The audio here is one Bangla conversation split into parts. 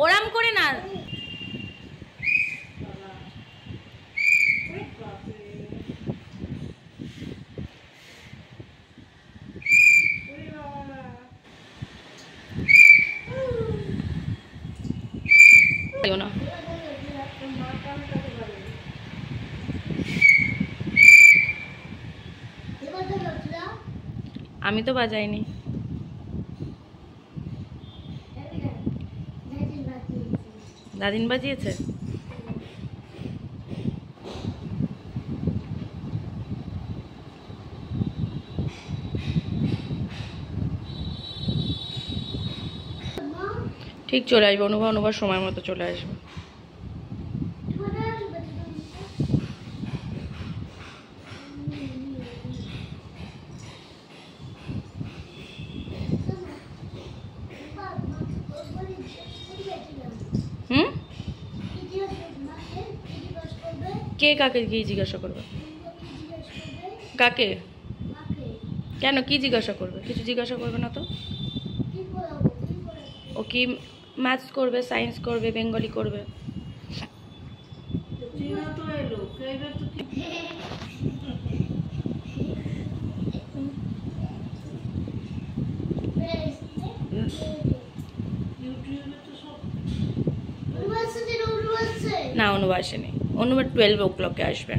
ওরাম করে না। না আমি তো বাজাইনি। দাদিন বাজিয়েছে। ঠিক চলে আসবে অনুভব সময় মতো চলে আসবে। কে কাকে কি জিজ্ঞাসা করবে? কাকে? কেন কি জিজ্ঞাসা করবে? কিছু জিজ্ঞাসা করবে না তো। ও কি ম্যাথস করবে, সায়েন্স করবে, বেঙ্গলি করবে? না অনু আসেনি। অনুবার 12 o'clock আসবে।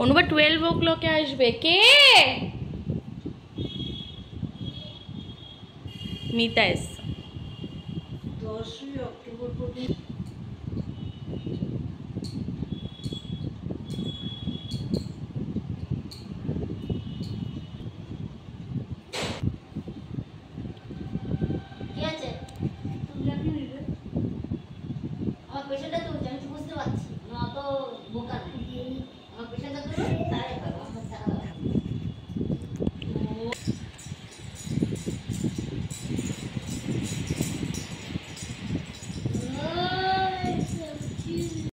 অনুবার 12 o'clock আসবে। কে? মিতা এসছে। 10 অক্টোবর পর্যন্ত কি আছে? তুমি জানি রে। আমার পেশেন্টটা তো আমি বুঝতে পারছি। না তো বোকা না। আমার পেশেন্টটা তো তাই